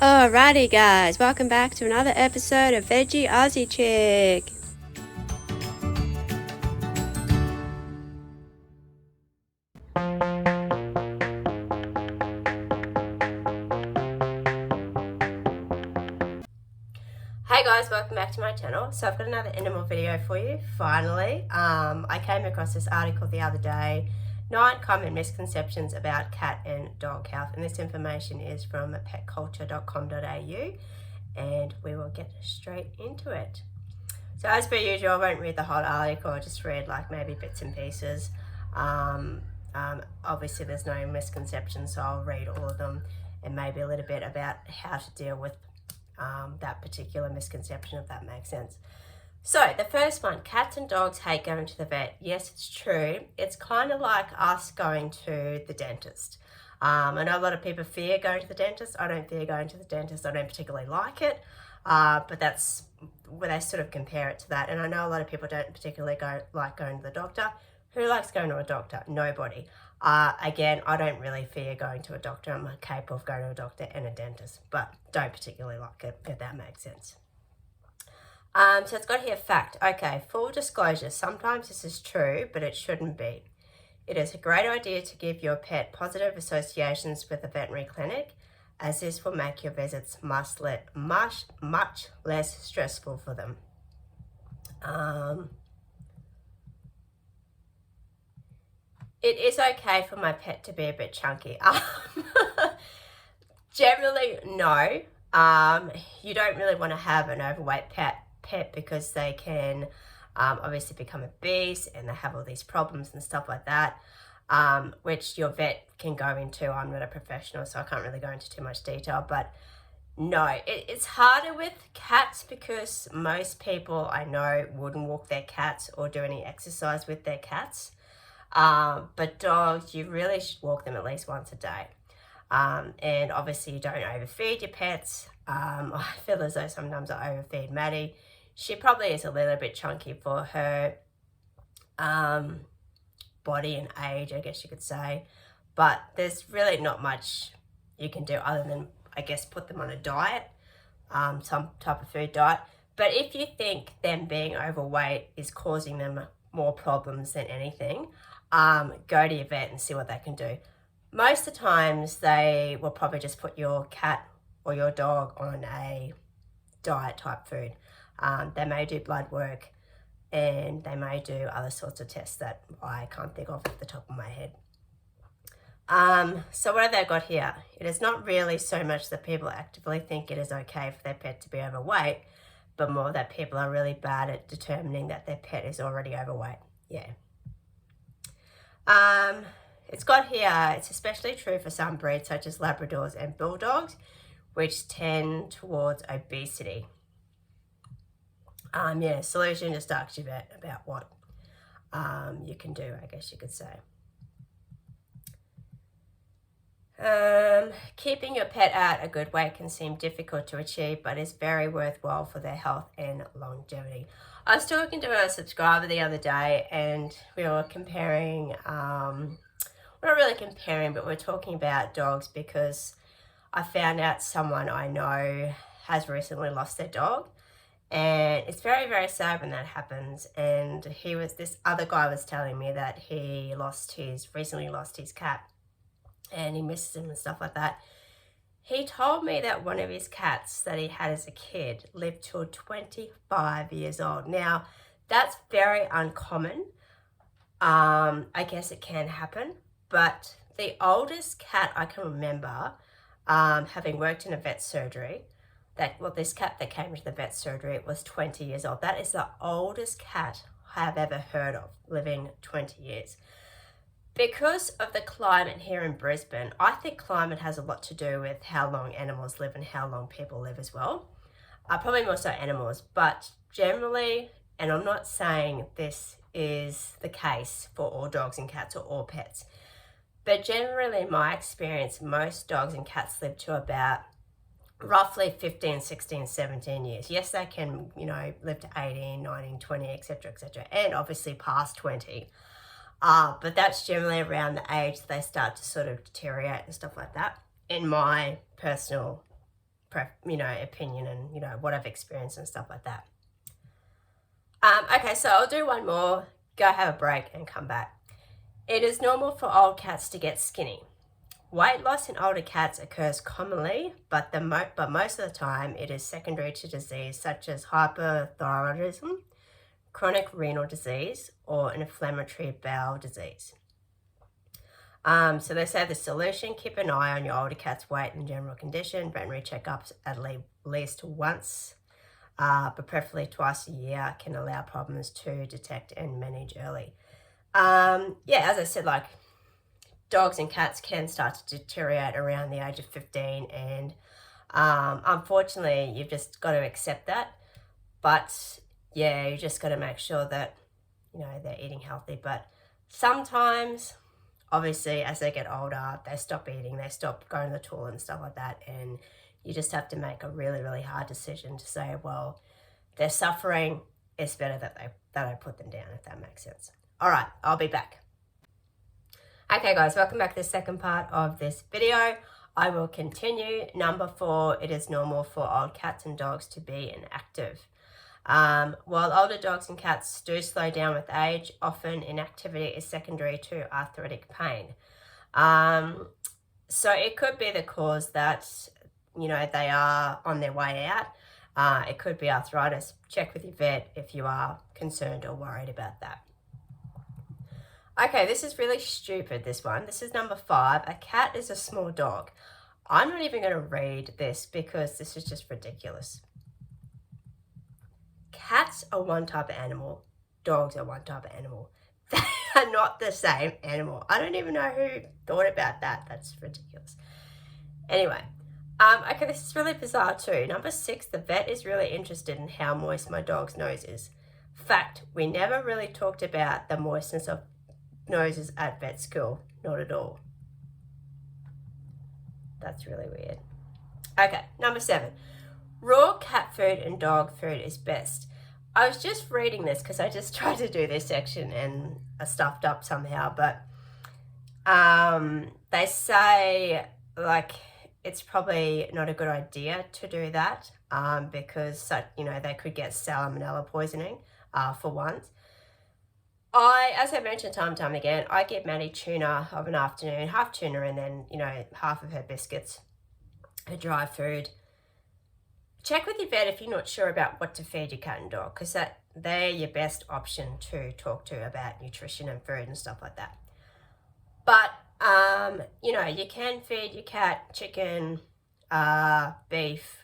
Alrighty guys, welcome back to another episode of Veggie Aussie Chick. Hey guys, welcome back to my channel. So I've got another animal video for you, finally. I came across this article the other day, 9 common misconceptions about cat and dog health, and this information is from petculture.com.au, and we will get straight into it. So as per usual, I won't read the whole article, I'll just read like maybe bits and pieces. Obviously there's no misconceptions, so I'll read all of them and maybe a little bit about how to deal with that particular misconception, if that makes sense. So the first one, cats and dogs hate going to the vet. Yes, it's true. It's kind of like us going to the dentist. I know a lot of people fear going to the dentist. I don't fear going to the dentist. I don't particularly like it, but that's where they sort of compare it to that. And I know a lot of people don't particularly like going to the doctor. Who likes going to a doctor? Nobody. Again, I don't really fear going to a doctor. I'm capable of going to a doctor and a dentist, but don't particularly like it, if that makes sense. So it's got here fact. Okay, full disclosure. Sometimes this is true, but it shouldn't be. It is a great idea to give your pet positive associations with a veterinary clinic, as this will make your visits much less stressful for them. It is okay for my pet to be a bit chunky. Generally, no. You don't really want to have an overweight pet because they can obviously become obese and they have all these problems and stuff like that, which your vet can go into. I'm not a professional, so I can't really go into too much detail, but no, it's harder with cats because most people I know wouldn't walk their cats or do any exercise with their cats. But dogs, you really should walk them at least once a day. And obviously you don't overfeed your pets. I feel as though sometimes I overfeed Maddie. She probably is a little bit chunky for her body and age, I guess you could say. But there's really not much you can do other than, I guess, put them on a diet, some type of food diet. But if you think them being overweight is causing them more problems than anything, go to your vet and see what they can do. Most of the times they will probably just put your cat or your dog on a diet type food. They may do blood work and they may do other sorts of tests that I can't think of off the top of my head. So what have they got here? It is not really so much that people actively think it is okay for their pet to be overweight, but more that people are really bad at determining that their pet is already overweight. Yeah. It's got here, it's especially true for some breeds such as Labradors and Bulldogs, which tend towards obesity. Solution, just ask your vet about what you can do, I guess you could say. Keeping your pet at a good weight can seem difficult to achieve, but is very worthwhile for their health and longevity. I was talking to a subscriber the other day and we were comparing, we're not really comparing, but we're talking about dogs because I found out someone I know has recently lost their dog, and it's very, very sad when that happens. And this other guy was telling me that he recently lost his cat and he misses him and stuff like that. He told me that one of his cats that he had as a kid lived till 25 years old. Now, that's very uncommon. I guess it can happen, but the oldest cat I can remember, having worked in a vet surgery, this cat that came into the vet surgery was 20 years old. That is the oldest cat I have ever heard of, living 20 years. Because of the climate here in Brisbane, I think climate has a lot to do with how long animals live and how long people live as well. Probably more so animals, but generally, and I'm not saying this is the case for all dogs and cats or all pets, but generally in my experience, most dogs and cats live to about roughly 15, 16, 17 years. Yes, they can, live to 18, 19, 20, etc., and obviously past 20. But that's generally around the age they start to sort of deteriorate and stuff like that, in my personal opinion and, what I've experienced and stuff like that. Okay, so I'll do one more, go have a break and come back. It is normal for old cats to get skinny. Weight loss in older cats occurs commonly, but most of the time it is secondary to disease such as hyperthyroidism, chronic renal disease, or an inflammatory bowel disease. So they say the solution, keep an eye on your older cat's weight and general condition. Veterinary checkups at least once, but preferably twice a year, can allow problems to detect and manage early. As I said, like, dogs and cats can start to deteriorate around the age of 15, and unfortunately you've just got to accept that. But yeah, you just got to make sure that they're eating healthy. But sometimes, obviously, as they get older, they stop eating, they stop going to the toilet and stuff like that, and you just have to make a really, really hard decision to say, well, they're suffering, it's better that I put them down, if that makes sense. All right, I'll be back. Okay guys, welcome back to the second part of this video. I will continue. Number 4, it is normal for old cats and dogs to be inactive. While older dogs and cats do slow down with age, often inactivity is secondary to arthritic pain. So it could be the cause that, they are on their way out. It could be arthritis. Check with your vet if you are concerned or worried about that. Okay, this is really stupid, this one. This is number 5. A cat is a small dog. I'm not even going to read this because this is just ridiculous. Cats are one type of animal. Dogs are one type of animal. They are not the same animal. I don't even know who thought about that. That's ridiculous. Anyway, okay, this is really bizarre too. Number 6, the vet is really interested in how moist my dog's nose is. Fact, we never really talked about the moistness of noses at vet school. Not at all. That's really weird. Okay, number 7. Raw cat food and dog food is best. I was just reading this because I just tried to do this section and I stuffed up somehow, but they say, like, it's probably not a good idea to do that because, they could get salmonella poisoning for once. As I mentioned time and time again, I give Maddie tuna of an afternoon, half tuna and then, half of her biscuits, her dry food. Check with your vet if you're not sure about what to feed your cat and dog, because they're your best option to talk to about nutrition and food and stuff like that. But, you can feed your cat chicken, beef,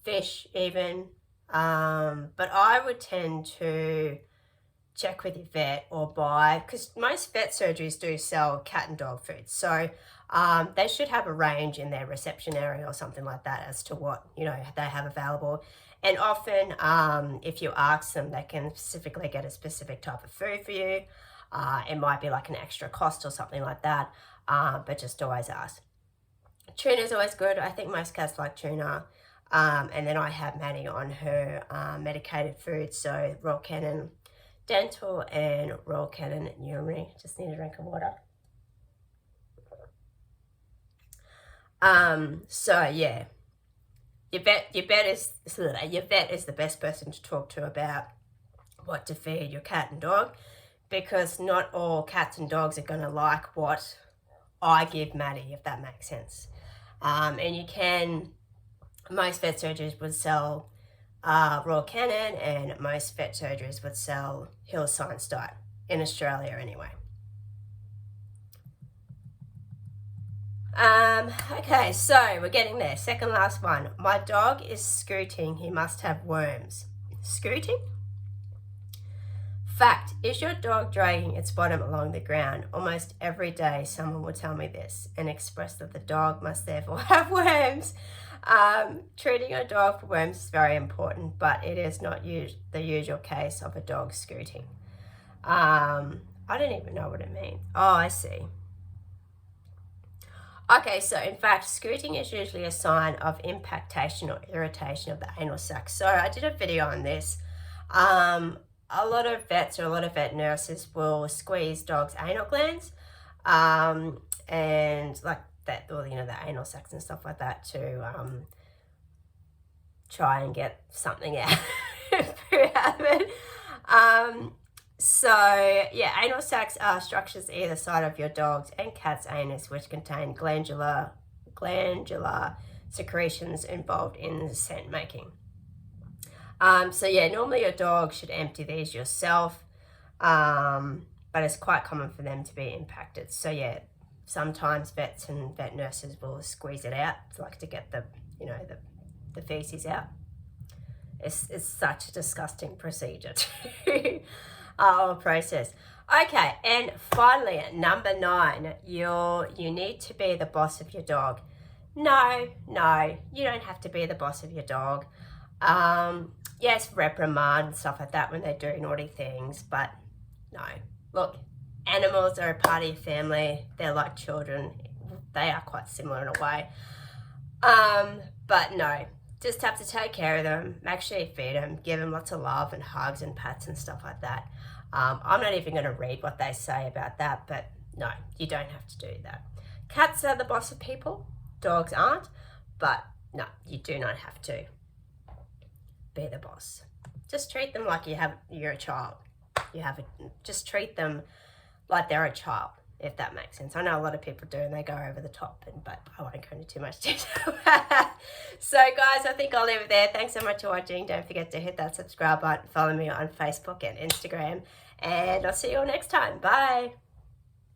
fish even. But I would tend to check with your vet or buy, because most vet surgeries do sell cat and dog food. So they should have a range in their reception area or something like that as to what, they have available. And often, if you ask them, they can specifically get a specific type of food for you. It might be like an extra cost or something like that, but just always ask. Tuna is always good. I think most cats like tuna. And then I have Maddie on her medicated food, so Royal Canin Dental and Royal Canin Urinary. Just need a drink of water. So yeah, your vet is the best person to talk to about what to feed your cat and dog, because not all cats and dogs are going to like what I give Maddie, if that makes sense. And most vet surgeries would sell Royal Canin, and most vet surgeries would sell Hill Science Diet, in Australia anyway. Okay, so we're getting there. Second last one. My dog is scooting. He must have worms. Scooting? Fact, is your dog dragging its bottom along the ground? Almost every day someone will tell me this and express that the dog must therefore have worms. Treating your dog for worms is very important, but it is not the usual case of a dog scooting. I don't even know what it means. Oh, I see. Okay, so in fact, scooting is usually a sign of impactation or irritation of the anal sac. So I did a video on this. A lot of vets or a lot of vet nurses will squeeze dogs' anal glands, and like that, or the anal sacs and stuff like that to try and get something out of it. So yeah, anal sacs are structures either side of your dog's and cat's anus which contain glandular secretions involved in scent making. So yeah, normally your dog should empty these yourself, but it's quite common for them to be impacted. So yeah, sometimes vets and vet nurses will squeeze it out, like to get the feces out. It's such a disgusting procedure or process. Okay, and finally, number 9, you need to be the boss of your dog. No, you don't have to be the boss of your dog. Yes, reprimand and stuff like that when they do naughty things, but no. Look, animals are a part of your family. They're like children. They are quite similar in a way. But no, just have to take care of them, make sure you feed them, give them lots of love and hugs and pats and stuff like that. I'm not even going to read what they say about that, but no, you don't have to do that. Cats are the boss of people, dogs aren't, but no, you do not have to be the boss. Just treat them like you're a child. Just treat them like they're a child, if that makes sense. I know a lot of people do and they go over the top, but I won't go into too much detail. So guys, I think I'll leave it there. Thanks so much for watching. Don't forget to hit that subscribe button, follow me on Facebook and Instagram, and I'll see you all next time. Bye.